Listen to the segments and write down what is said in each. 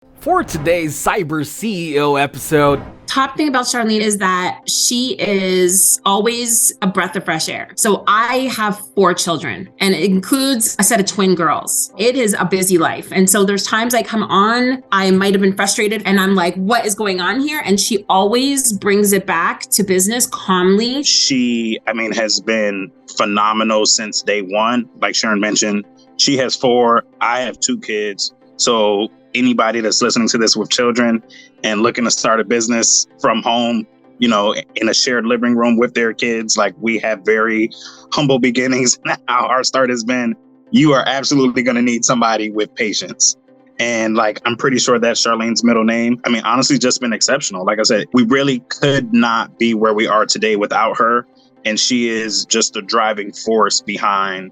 For today's Cyber CEO episode, top thing about Charlene is that she is always a breath of fresh air. So I have 4 children, and it includes a set of twin girls. It is a busy life. And so there's times I come on, I might have been frustrated and I'm like, what is going on here? And she always brings it back to business calmly. She, has been phenomenal since day one. Like Sharon mentioned, she has 4, I have 2 kids. So anybody that's listening to this with children and looking to start a business from home, in a shared living room with their kids, like we have very humble beginnings. How our start has been, you are absolutely going to need somebody with patience. And I'm pretty sure that's Charlene's middle name. Honestly, just been exceptional. Like I said, we really could not be where we are today without her. And she is just the driving force behind.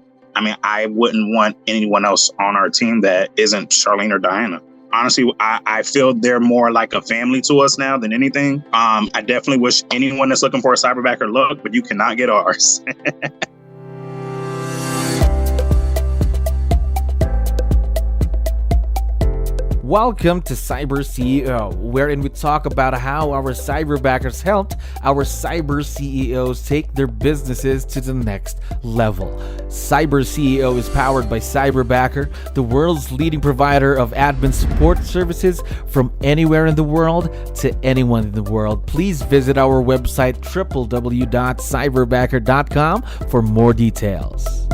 I wouldn't want anyone else on our team that isn't Charlene or Diana. Honestly, I feel they're more like a family to us now than anything. I definitely wish anyone that's looking for a Cyberbacker look, but you cannot get ours. welcome to Cyber CEO, wherein we talk about how our cyberbackers helped our cyber CEOs take their businesses to the next level. Cyber CEO is powered by Cyberbacker, the world's leading provider of admin support services from anywhere in the world to anyone in the world. Please visit our website www.cyberbacker.com for more details.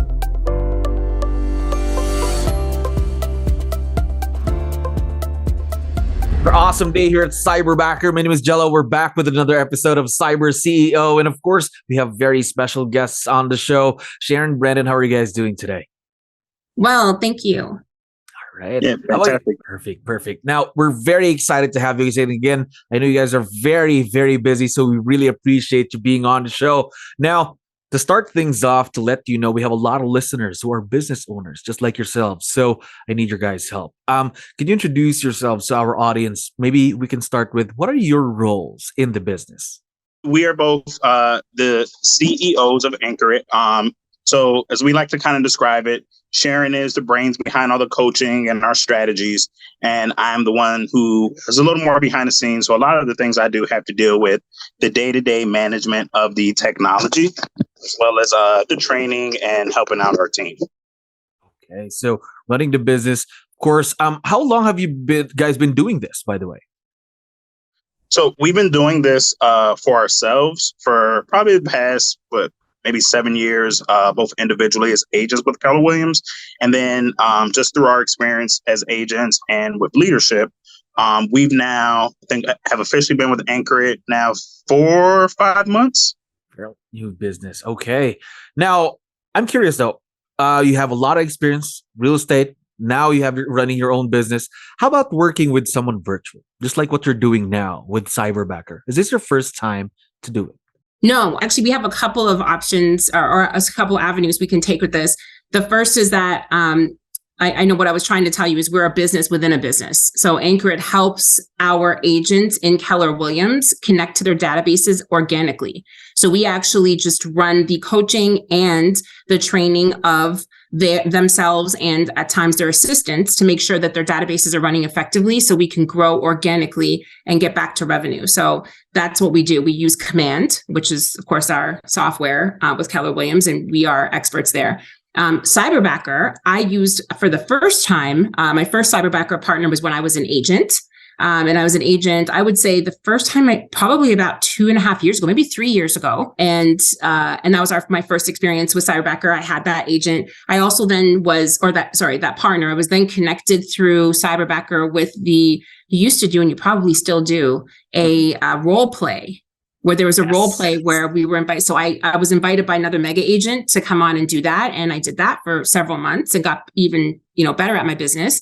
Awesome day here at Cyberbacker. My name is Jello. We're back with another episode of Cyber CEO. And of course, we have very special guests on the show. Sharon, Brandon, how are you guys doing today? Well, thank you. All right. Yeah, fantastic. Perfect. Now, we're very excited to have you guys in again. I know you guys are very, very busy, so we really appreciate you being on the show. Now, to start things off, to let you know, we have a lot of listeners who are business owners, just like yourselves. So I need your guys' help. Can you introduce yourselves to our audience? Maybe we can start with, what are your roles in the business? We are both the CEOs of 𝗙ecie𝗳𝗃𝗶𝗹. So as we like to kind of describe it, Sharon is the brains behind all the coaching and our strategies. And I'm the one who is a little more behind the scenes. So a lot of the things I do have to deal with the day-to-day management of the technology, as well as the training and helping out our team. Okay, so running the business, of course. How long have you guys been doing this, by the way? So we've been doing this for ourselves for probably the past, maybe 7 years, both individually as agents with 𝗙𝗪𝗶𝗹. And then just through our experience as agents and with leadership, we've now, I think, have officially been with 𝗙ecie𝗳𝗃𝗃 now 4 or 5 months. New business. Okay. Now, I'm curious though. You have a lot of experience, real estate. Now you have running your own business. How about working with someone virtual, just like what you're doing now with Cyberbacker? Is this your first time to do it? No, actually, we have a couple of options or a couple of avenues we can take with this. The first is that I know what I was trying to tell you is we're a business within a business. So 𝗙ecie𝗳𝗃𝗃 helps our agents in 𝗙𝗪𝗃𝗋 connect to their databases organically. So we actually just run the coaching and the training of themselves and at times their assistants to make sure that their databases are running effectively so we can grow organically and get back to revenue. So that's what we do. We use Command, which is, of course, our software with 𝗙𝗪𝗃𝗋, and we are experts there. Cyberbacker, I used for the first time. My first Cyberbacker partner was when I was an agent. And I was an agent, I would say the first time, probably about 2.5 years ago, maybe 3 years ago. And that was my first experience with Cyberbacker. I had that agent. I also then that partner. I was then connected through Cyberbacker with you used to do, and you probably still do, a role play, where there was a role play where we were invited. So I was invited by another mega agent to come on and do that. And I did that for several months and got even, better at my business.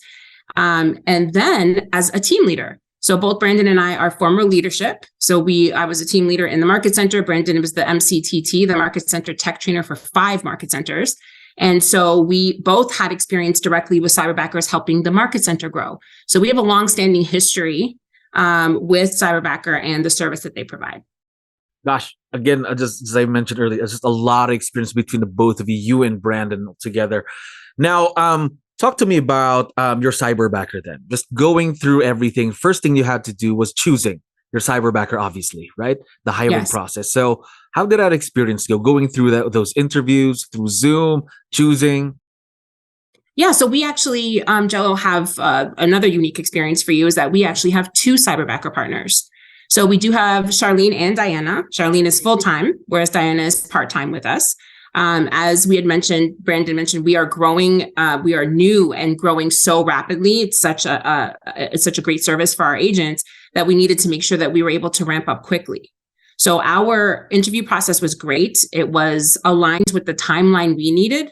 And then as a team leader. So both Brandon and I are former leadership. So I was a team leader in the market center. Brandon was the MCTT, the market center tech trainer for 5 market centers. And so we both had experience directly with Cyberbackers helping the market center grow. So we have a longstanding history with Cyberbacker and the service that they provide. Gosh, again, just as I mentioned earlier, it's just a lot of experience between the both of you and Brandon together. Now, Talk to me about your Cyberbacker then. Just going through everything. First thing you had to do was choosing your Cyberbacker, obviously, right? The hiring process. So how did that experience go? Going through those interviews, through Zoom, choosing? Yeah, so we actually, 𝗪𝗪, have another unique experience for you is that we actually have two Cyberbacker partners. So we do have Charlene and Diana. Charlene is full-time, whereas Diana is part-time with us. As we had mentioned, Brandon mentioned, we are growing, we are new and growing so rapidly. It's such a great service for our agents that we needed to make sure that we were able to ramp up quickly. So our interview process was great. It was aligned with the timeline we needed.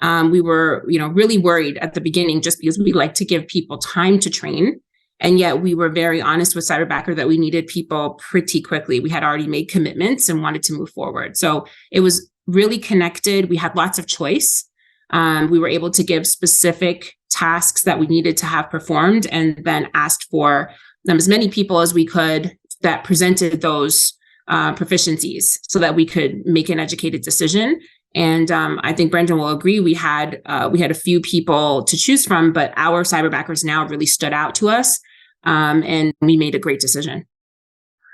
We were, really worried at the beginning just because we like to give people time to train. And yet we were very honest with Cyberbacker that we needed people pretty quickly. We had already made commitments and wanted to move forward. So it was really connected. We had lots of choice. We were able to give specific tasks that we needed to have performed and then asked for as many people as we could that presented those proficiencies so that we could make an educated decision. And I think Brandon will agree. We had a few people to choose from, but our Cyberbackers now really stood out to us, and we made a great decision.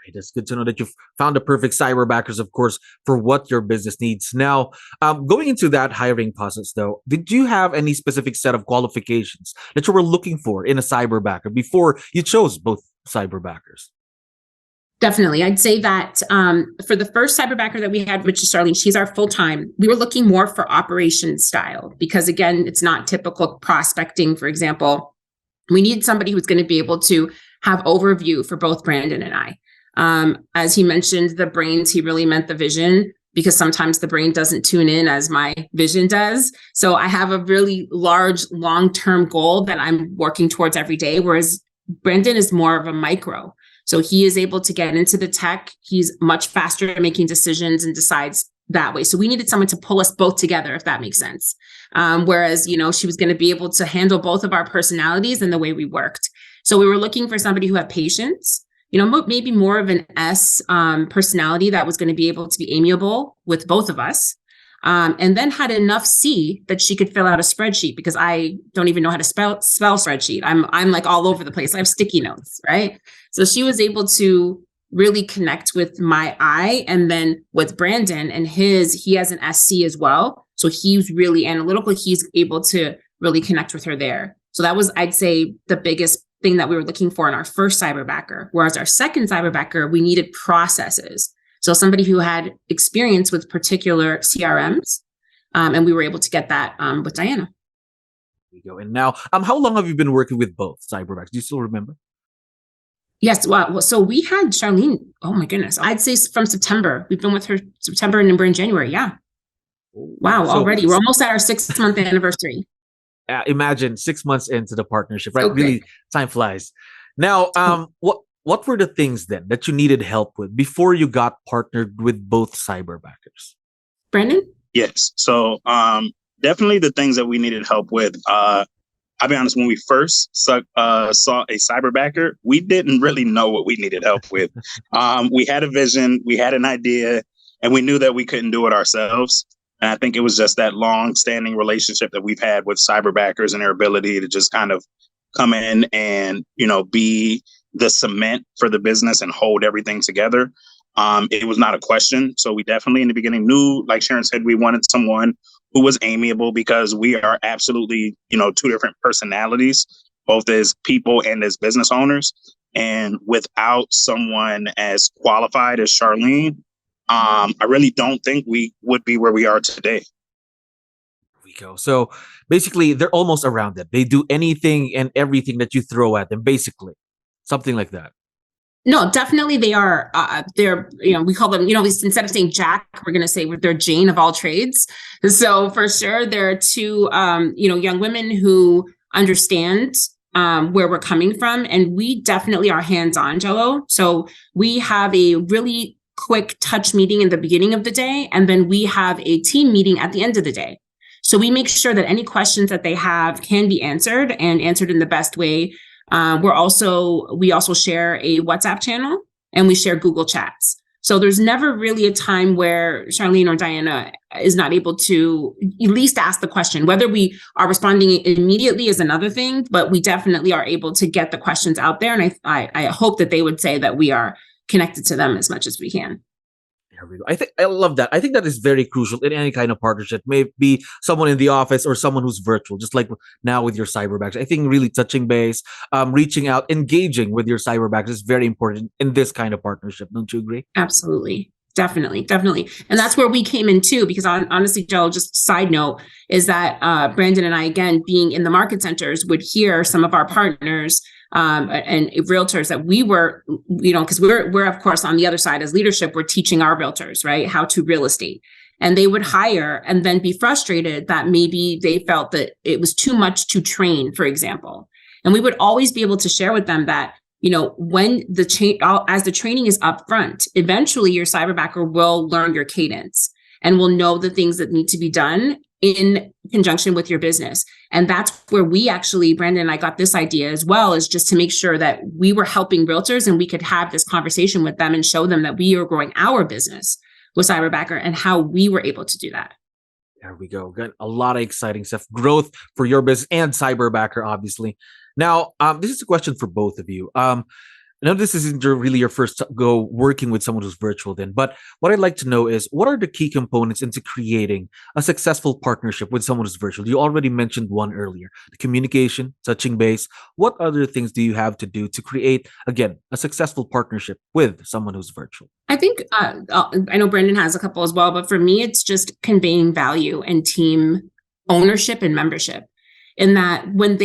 Right, it's good to know that you've found the perfect Cyberbackers, of course, for what your business needs. Now, going into that hiring process, though, did you have any specific set of qualifications that you were looking for in a Cyberbacker before you chose both Cyberbackers? Definitely. I'd say that for the first Cyberbacker that we had, which is Charlene, she's our full-time, we were looking more for operations style because, again, it's not typical prospecting, for example. We need somebody who's going to be able to have overview for both Brandon and I. As he mentioned, the brains, he really meant the vision because sometimes the brain doesn't tune in as my vision does. So I have a really large long-term goal that I'm working towards every day, whereas Brandon is more of a micro. So he is able to get into the tech. He's much faster at making decisions and decides that way. So we needed someone to pull us both together, if that makes sense. Whereas, she was going to be able to handle both of our personalities and the way we worked. So we were looking for somebody who had patience, maybe more of an S personality that was going to be able to be amiable with both of us. And then had enough C that she could fill out a spreadsheet because I don't even know how to spell spreadsheet. I'm like all over the place. I have sticky notes, right? So she was able to really connect with my I, and then with Brandon and he has an SC as well. So he's really analytical. He's able to really connect with her there. So that was, I'd say, the biggest thing that we were looking for in our first Cyberbacker. Whereas our second Cyberbacker, we needed processes. So somebody who had experience with particular CRMs, and we were able to get that with Diana. There you go. And now, how long have you been working with both Cyberbackers? Do you still remember? Yes. Well, so we had Charlene. Oh my goodness. I'd say from September. We've been with her September and we're in January. Yeah. Wow. So already. We're almost at our 6-month anniversary. Imagine 6 months into the partnership, right? Okay. Really, time flies. Now, what were the things then that you needed help with before you got partnered with both Cyberbackers? Brandon? Yes. So definitely the things that we needed help with. I'll be honest, when we first saw a Cyberbacker, we didn't really know what we needed help with. We had a vision, we had an idea, and we knew that we couldn't do it ourselves. And I think it was just that long-standing relationship that we've had with Cyberbackers and their ability to just kind of come in and, be the cement for the business and hold everything together. It was not a question. So we definitely in the beginning knew, like Sharon said, we wanted someone who was amiable because we are absolutely, two different personalities, both as people and as business owners. And without someone as qualified as Charlene, I really don't think we would be where we are today. Go. So basically, they're almost around it. They do anything and everything that you throw at them, basically. Something like that. No, definitely they are. They're, we call them, instead of saying Jack, we're going to say they're Jane of all trades. So for sure, there are two, young women who understand where we're coming from. And we definitely are hands-on, 𝗪𝗪. So we have a really quick touch meeting in the beginning of the day. And then we have a team meeting at the end of the day. So we make sure that any questions that they have can be answered and answered in the best way. We also share a WhatsApp channel and we share Google Chats. So there's never really a time where Charlene or Diana is not able to at least ask the question. Whether we are responding immediately is another thing, but we definitely are able to get the questions out there. And I hope that they would say that we are connected to them as much as we can. There we go. I love that. I think that is very crucial in any kind of partnership. Maybe someone in the office or someone who's virtual, just like now with your cyberbackers. I think really touching base, reaching out, engaging with your cyberbackers is very important in this kind of partnership. Don't you agree? Absolutely. Definitely. And that's where we came in too, because honestly, Joe, just side note is that Brandon and I, again, being in the market centers, would hear some of our partners and realtors that we were, because we're of course on the other side as leadership, we're teaching our realtors, right, how to real estate. And they would hire and then be frustrated that maybe they felt that it was too much to train, for example. And we would always be able to share with them that, when as the training is upfront, eventually your cyberbacker will learn your cadence and will know the things that need to be done in conjunction with your business. And that's where we actually, Brandon and I, got this idea as well, is just to make sure that we were helping realtors and we could have this conversation with them and show them that we are growing our business with Cyberbacker and how we were able to do that. There we go. Got a lot of exciting stuff. Growth for your business and Cyberbacker, obviously. Now, this is a question for both of you. I know this isn't really your first go working with someone who's virtual then, but what I'd like to know is, what are the key components into creating a successful partnership with someone who's virtual? You already mentioned one earlier, the communication, touching base. What other things do you have to do to create, again, a successful partnership with someone who's virtual? I think, I know Brandon has a couple as well, but for me, it's just conveying value and team ownership and membership. In that when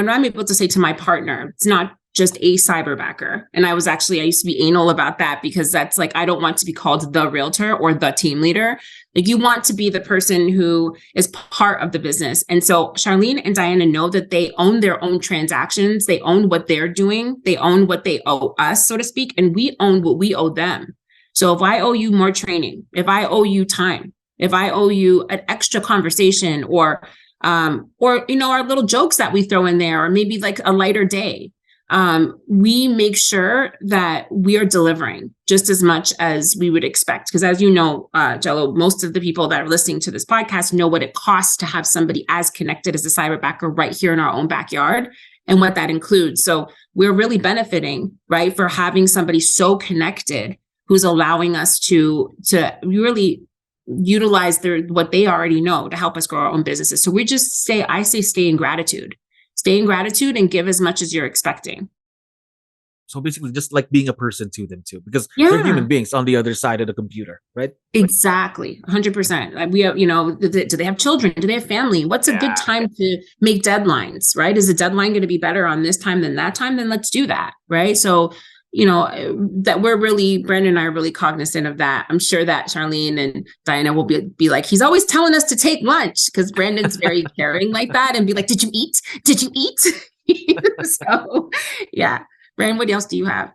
I'm able to say to my partner, it's not just a cyberbacker. And I used to be anal about that, because that's like, I don't want to be called the realtor or the team leader. Like, you want to be the person who is part of the business. And so Charlene and Diana know that they own their own transactions. They own what they're doing. They own what they owe us, so to speak. And we own what we owe them. So if I owe you more training, if I owe you time, if I owe you an extra conversation or our little jokes that we throw in there, or maybe like a lighter day, we make sure that we are delivering just as much as we would expect. Because as you know, Jello, most of the people that are listening to this podcast know what it costs to have somebody as connected as a cyberbacker right here in our own backyard and what that includes. So we're really benefiting, right, for having somebody so connected who's allowing us to really utilize what they already know to help us grow our own businesses. So I say stay in gratitude. Stay in gratitude and give as much as you're expecting. So basically just like being a person to them too, because they're human beings on the other side of the computer, right? Exactly. 100%. We have, do they have children? Do they have family? What's a good time to make deadlines, right? Is the deadline going to be better on this time than that time? Then let's do that, right? So, that Brandon and I are really cognizant of that. I'm sure that Charlene and Diana will be like, he's always telling us to take lunch, because Brandon's very caring like that, and be like, did you eat? Did you eat? So, yeah. Brandon, what else do you have?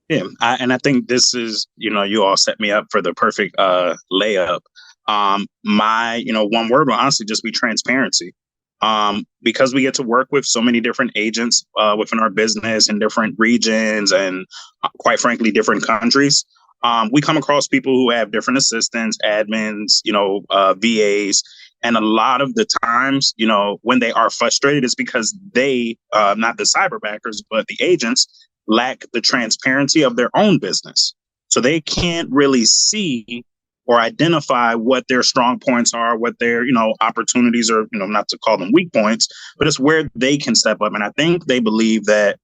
Yeah. I think this is, you all set me up for the perfect layup. My, one word will honestly just be transparency. Because we get to work with so many different agents within our business in different regions and quite frankly, different countries. We come across people who have different assistants, admins, VAs. And a lot of the times, when they are frustrated, it's because they, not the cyberbackers, but the agents, lack the transparency of their own business. So they can't really see or identify what their strong points are, what their, opportunities are, not to call them weak points, but it's where they can step up. And I think they believe that,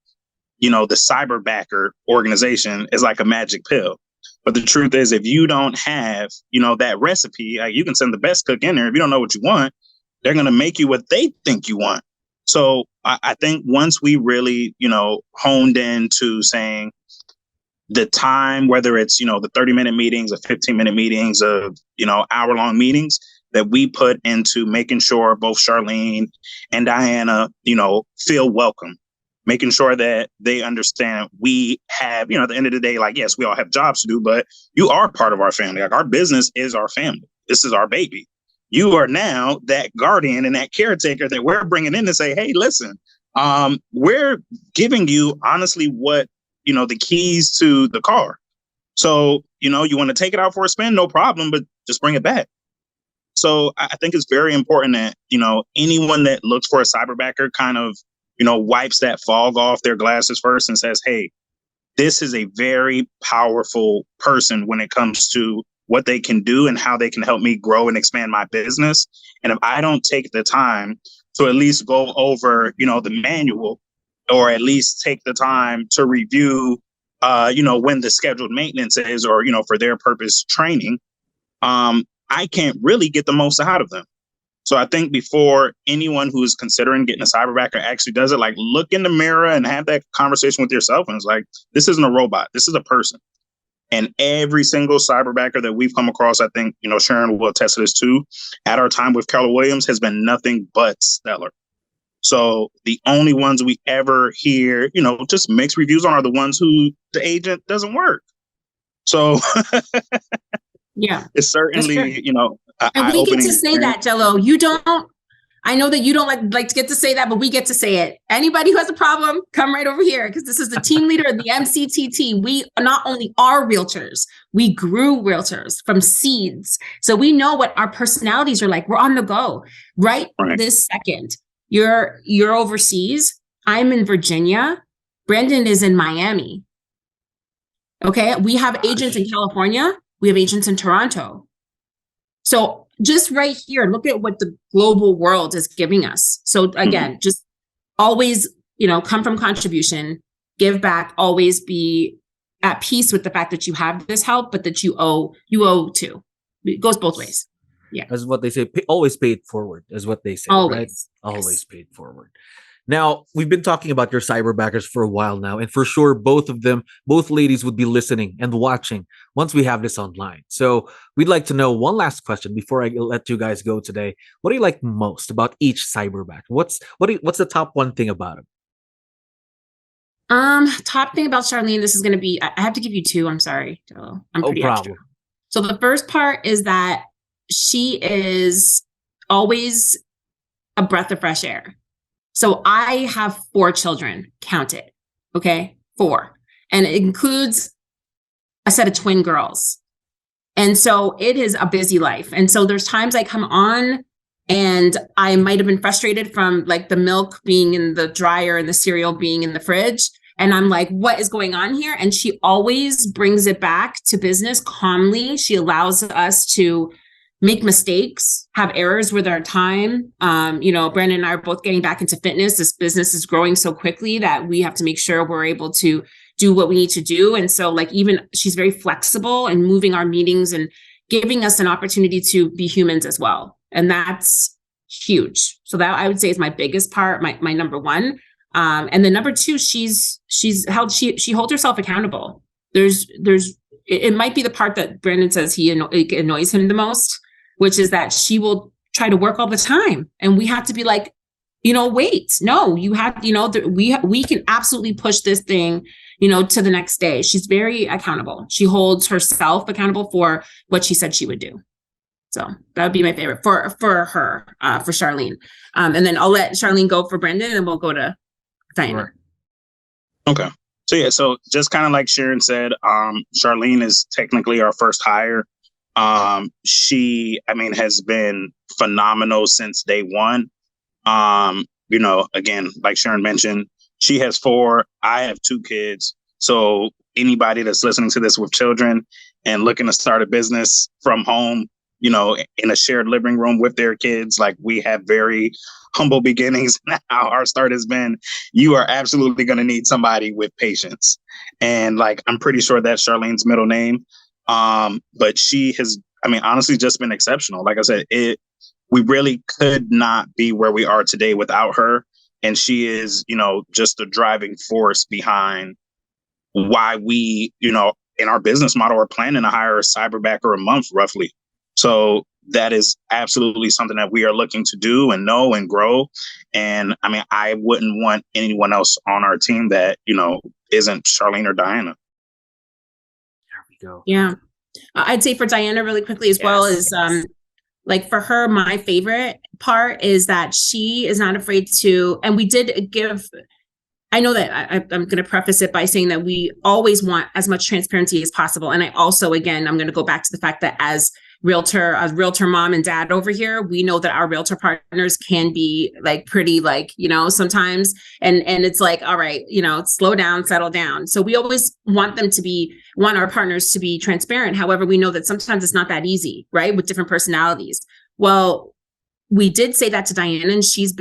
the Cyberbacker organization is like a magic pill. But the truth is, if you don't have, that recipe, you can send the best cook in there. If you don't know what you want, they're going to make you what they think you want. So I think once we really, honed into saying, the time, whether it's, the 30-minute meetings or 15-minute meetings of, hour-long meetings that we put into making sure both Charlene and Diana, feel welcome, making sure that they understand we have, at the end of the day, like, yes, we all have jobs to do, but you are part of our family. Like, our business is our family. This is our baby. You are now that guardian and that caretaker that we're bringing in to say, hey, listen, we're giving you honestly what, the keys to the car. So, you want to take it out for a spin, no problem, but just bring it back. So I think it's very important that, anyone that looks for a cyberbacker kind of, wipes that fog off their glasses first and says, hey, this is a very powerful person when it comes to what they can do and how they can help me grow and expand my business. And if I don't take the time to at least go over, the manual, or at least take the time to review, when the scheduled maintenance is, or, for their purpose training, I can't really get the most out of them. So I think before anyone who is considering getting a cyberbacker actually does it, like, look in the mirror and have that conversation with yourself. And it's like, this isn't a robot. This is a person. And every single cyberbacker that we've come across, I think, Sharon will attest to this too, at our time with 𝗙𝗲𝗋𝗶𝗹 has been nothing but stellar. So the only ones we ever hear, just mixed reviews on are the ones who the agent doesn't work. So yeah, it's certainly, and we get to say that, 𝗙𝗲. You don't. I know that you don't like to get to say that, but we get to say it. Anybody who has a problem, come right over here, because this is the team leader of the MCTT. We not only are realtors, we grew realtors from seeds. So we know what our personalities are like. We're on the go right this second. You're overseas. I'm in Virginia. Brandon is in Miami. Okay. We have agents in California. We have agents in Toronto. So just right here, look at what the global world is giving us. So again, just always, come from contribution, give back, always be at peace with the fact that you have this help, but that you owe too. It goes both ways. Yeah. As what they say, always pay it forward, is what they say. Always. Right? Always pay it forward. Now, we've been talking about your cyberbackers for a while now, and for sure, both ladies would be listening and watching once we have this online. So we'd like to know one last question before I let you guys go today. What do you like most about each cyberbacker? What's the top one thing about him? Top thing about Charlene, this is going to be, I have to give you two. I'm sorry. I'm pretty extra. So the first part is that she is always a breath of fresh air. So I have 4 children, count it. Okay. 4. And it includes a set of twin girls. And so it is a busy life. And so there's times I come on and I might've been frustrated from like the milk being in the dryer and the cereal being in the fridge. And I'm like, what is going on here? And she always brings it back to business calmly. She allows us to make mistakes, have errors with our time. Brandon and I are both getting back into fitness. This business is growing so quickly that we have to make sure we're able to do what we need to do. And so even she's very flexible and moving our meetings and giving us an opportunity to be humans as well. And that's huge. So that I would say is my biggest part, my number one. And then number 2, she holds herself accountable. It might be the part that Brandon says it annoys him the most, which is that she will try to work all the time. And we have to be like, wait, no, you have, we can absolutely push this thing, to the next day. She's very accountable. She holds herself accountable for what she said she would do. So that would be my favorite for her, for Charlene. And then I'll let Charlene go for Brandon and we'll go to Diana. Okay. So just kind of like Sharon said, Charlene is technically our first hire. She has been phenomenal since day one. Again, like Sharon mentioned, she has 4, I have 2 kids. So anybody that's listening to this with children and looking to start a business from home, in a shared living room with their kids, like we have very humble beginnings. Now our start has been, you are absolutely going to need somebody with patience. And I'm pretty sure that's Charlene's middle name. But she has, honestly just been exceptional. Like I said, we really could not be where we are today without her. And she is, just the driving force behind why we, in our business model are planning to hire a cyberbacker a month, roughly. So that is absolutely something that we are looking to do and know and grow. And I wouldn't want anyone else on our team that, isn't Charlene or Diana. There we go. Yeah. I'd say for Diana really quickly as well is, for her, my favorite part is that she is not afraid to, and we did give I know that I'm going to preface it by saying that we always want as much transparency as possible. And I also, again, I'm going to go back to the fact that as realtor mom and dad over here, we know that our realtor partners can be like pretty like, sometimes, and it's like, all right, slow down, settle down. So we always want our partners to be transparent. However, we know that sometimes it's not that easy, right? With different personalities. Well, we did say that to Diana, and she's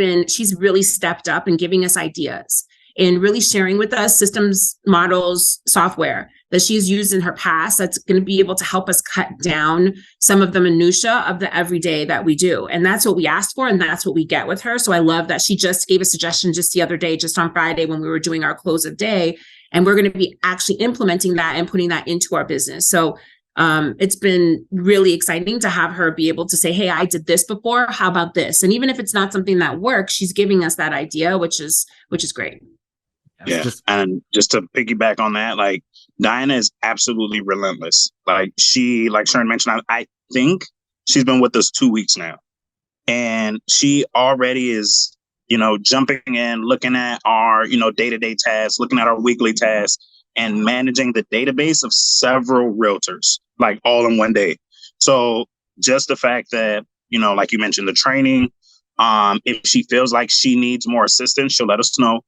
really stepped up and giving us ideas and really sharing with us systems, models, software that she's used in her past that's going to be able to help us cut down some of the minutia of the everyday that we do. And that's what we asked for, and that's what we get with her. So I love that she just gave a suggestion just the other day, just on Friday when we were doing our close of day. And we're going to be actually implementing that and putting that into our business. So it's been really exciting to have her be able to say, hey, I did this before. How about this? And even if it's not something that works, she's giving us that idea, which is great. Yeah. And just to piggyback on that, like Diana is absolutely relentless. Like Sharon mentioned, I think she's been with us 2 weeks now, and she already is, jumping in, looking at our, day-to-day tasks, looking at our weekly tasks, and managing the database of several realtors, like all in one day. So just the fact that, like you mentioned, the training, if she feels like she needs more assistance, she'll let us know.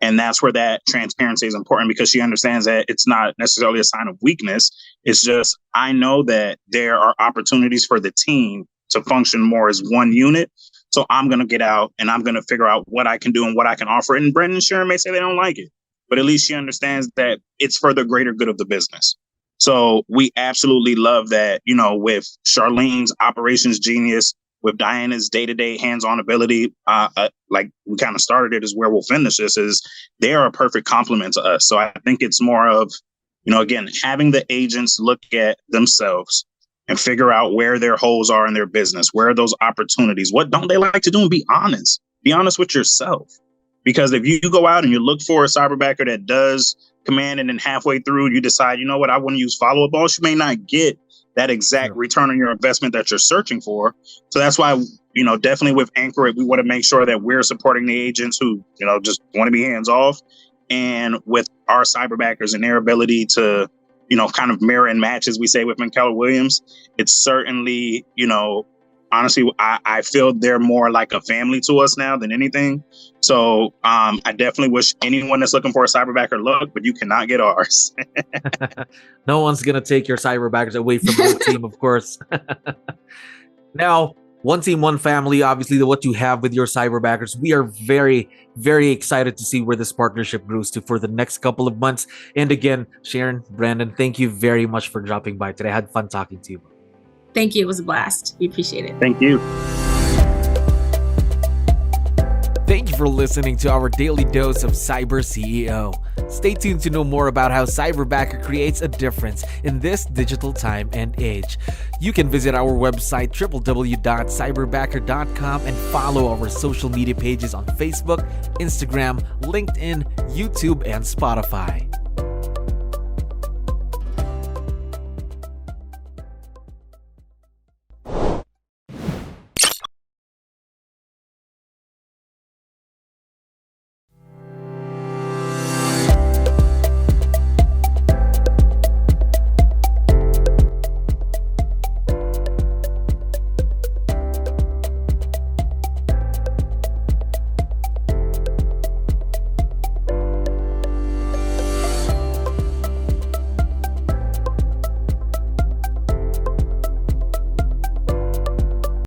And that's where that transparency is important, because she understands that it's not necessarily a sign of weakness. It's just, I know that there are opportunities for the team to function more as one unit. So I'm going to get out and I'm going to figure out what I can do and what I can offer. And Brandon and Sharon may say they don't like it, but at least she understands that it's for the greater good of the business. So we absolutely love that, with Charlene's operations genius, with Diana's day-to-day hands-on ability, like we kind of started it, is where we'll finish this, is they are a perfect complement to us. So I think it's more of, again, having the agents look at themselves and figure out where their holes are in their business, where are those opportunities, what don't they like to do, and be honest with yourself. Because if you go out and you look for a cyberbacker that does command, and then halfway through you decide, I want to use follow-up balls, you may not get that exact return on your investment that you're searching for. So that's why, definitely with Anchor, we want to make sure that we're supporting the agents who, just want to be hands off. And with our cyberbackers and their ability to, kind of mirror and match, as we say with 𝗙𝗻𝗄𝗋, it's certainly, honestly, I feel they're more like a family to us now than anything. So I definitely wish anyone that's looking for a cyberbacker luck, but you cannot get ours. No one's going to take your cyberbackers away from your team, of course. Now, one team, one family, obviously what you have with your cyberbackers. We are very, very excited to see where this partnership grows to for the next couple of months. And again, Sharon, Brandon, thank you very much for dropping by today. I had fun talking to you. Thank you. It was a blast. We appreciate it. Thank you. Thank you for listening to our daily dose of Cyber CEO. Stay tuned to know more about how Cyberbacker creates a difference in this digital time and age. You can visit our website www.cyberbacker.com and follow our social media pages on Facebook, Instagram, LinkedIn, YouTube, and Spotify.